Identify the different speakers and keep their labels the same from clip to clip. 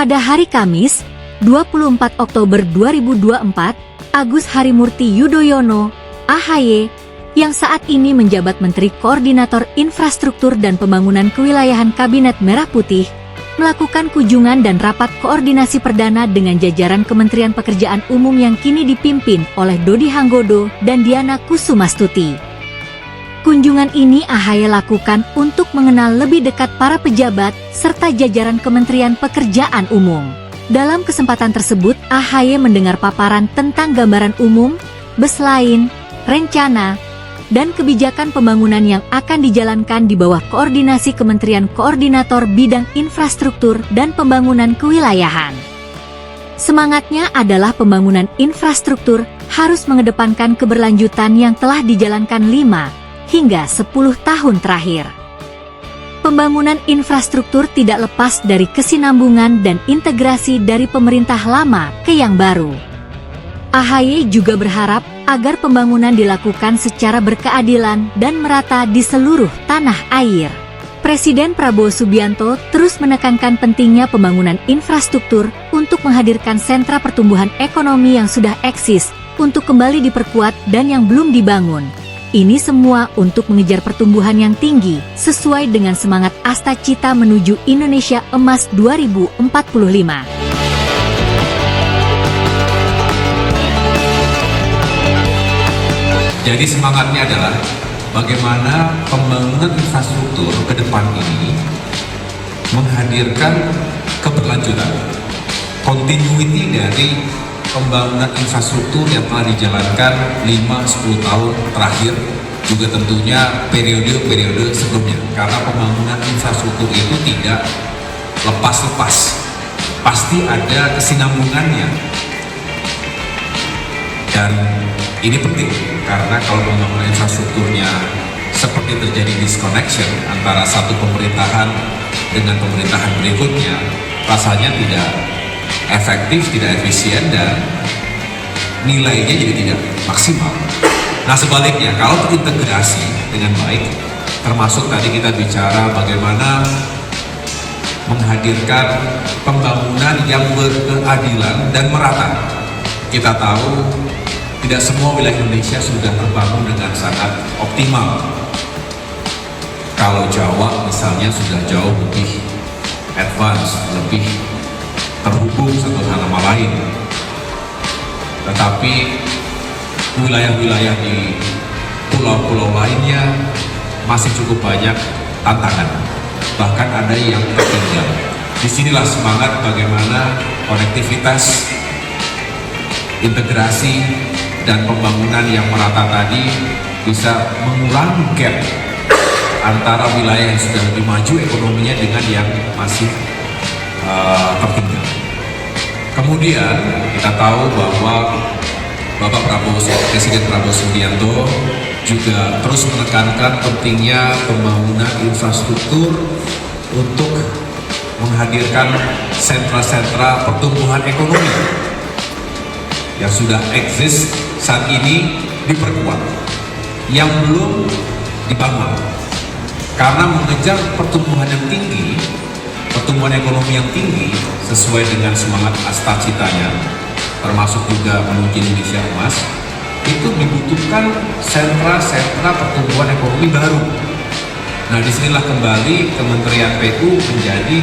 Speaker 1: Pada hari Kamis, 24 Oktober 2024, Agus Harimurti Yudhoyono, AHY, yang saat ini menjabat Menteri Koordinator Infrastruktur dan Pembangunan Kewilayahan Kabinet Merah Putih, melakukan kunjungan dan rapat koordinasi perdana dengan jajaran Kementerian Pekerjaan Umum yang kini dipimpin oleh Dodi Hanggodo dan Diana Kusumastuti. Kunjungan ini AHY lakukan untuk mengenal lebih dekat para pejabat serta jajaran Kementerian Pekerjaan Umum. Dalam kesempatan tersebut, AHY mendengar paparan tentang gambaran umum, baseline, rencana, dan kebijakan pembangunan yang akan dijalankan di bawah koordinasi Kementerian Koordinator Bidang Infrastruktur dan Pembangunan Kewilayahan. Semangatnya adalah pembangunan infrastruktur harus mengedepankan keberlanjutan yang telah dijalankan 5 hingga 10 tahun terakhir. Pembangunan infrastruktur tidak lepas dari kesinambungan dan integrasi dari pemerintah lama ke yang baru. AHY juga berharap agar pembangunan dilakukan secara berkeadilan dan merata di seluruh tanah air. Presiden Prabowo Subianto terus menekankan pentingnya pembangunan infrastruktur untuk menghadirkan sentra pertumbuhan ekonomi yang sudah eksis untuk kembali diperkuat dan yang belum dibangun. Ini semua untuk mengejar pertumbuhan yang tinggi sesuai dengan semangat Asta Cita menuju Indonesia Emas 2045.
Speaker 2: Jadi semangatnya adalah bagaimana pembangunan infrastruktur ke depan ini menghadirkan keberlanjutan, continuity dari pembangunan infrastruktur yang telah dijalankan 5-10 tahun terakhir, juga tentunya periode-periode sebelumnya. Karena pembangunan infrastruktur itu tidak lepas-lepas, pasti ada kesinambungannya. Dan ini penting karena kalau pembangunan infrastrukturnya seperti terjadi disconnection antara satu pemerintahan dengan pemerintahan berikutnya, rasanya tidak efektif, tidak efisien, dan nilainya jadi tidak maksimal. Nah sebaliknya, kalau terintegrasi dengan baik, termasuk tadi kita bicara bagaimana menghadirkan pembangunan yang berkeadilan dan merata. Kita tahu tidak semua wilayah Indonesia sudah terbangun dengan sangat optimal. Kalau Jawa misalnya sudah jauh lebih advance, lebih terhubung satu sama lain. Tetapi wilayah-wilayah di pulau-pulau lainnya masih cukup banyak tantangan. Bahkan ada yang tertinggal. Disinilah semangat bagaimana konektivitas, integrasi, dan pembangunan yang merata tadi bisa mengurangi gap antara wilayah yang sudah lebih maju ekonominya dengan yang masih tertinggal. Kemudian kita tahu bahwa Presiden Prabowo Subianto juga terus menekankan pentingnya pembangunan infrastruktur untuk menghadirkan sentra-sentra pertumbuhan ekonomi yang sudah eksis saat ini diperkuat, yang belum dibangun. Karena mengejar pertumbuhan yang tinggi, pertumbuhan ekonomi yang tinggi sesuai dengan semangat Asta Citanya, termasuk juga menuju Indonesia Emas, itu dibutuhkan sentra-sentra pertumbuhan ekonomi baru. Nah disinilah kembali Kementerian PU menjadi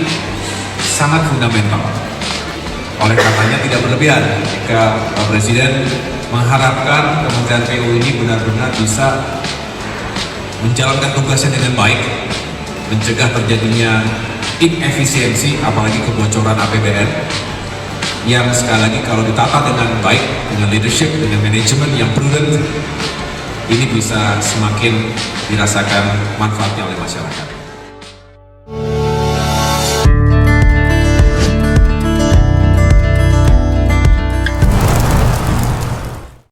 Speaker 2: sangat fundamental. Oleh karenanya tidak berlebihan jika Pak Presiden mengharapkan Kementerian PU ini benar-benar bisa menjalankan tugasnya dengan baik, mencegah terjadinya inefisiensi, apalagi kebocoran APBN, yang sekali lagi kalau ditata dengan baik, dengan leadership, dengan manajemen yang prudent, ini bisa semakin dirasakan manfaatnya oleh masyarakat.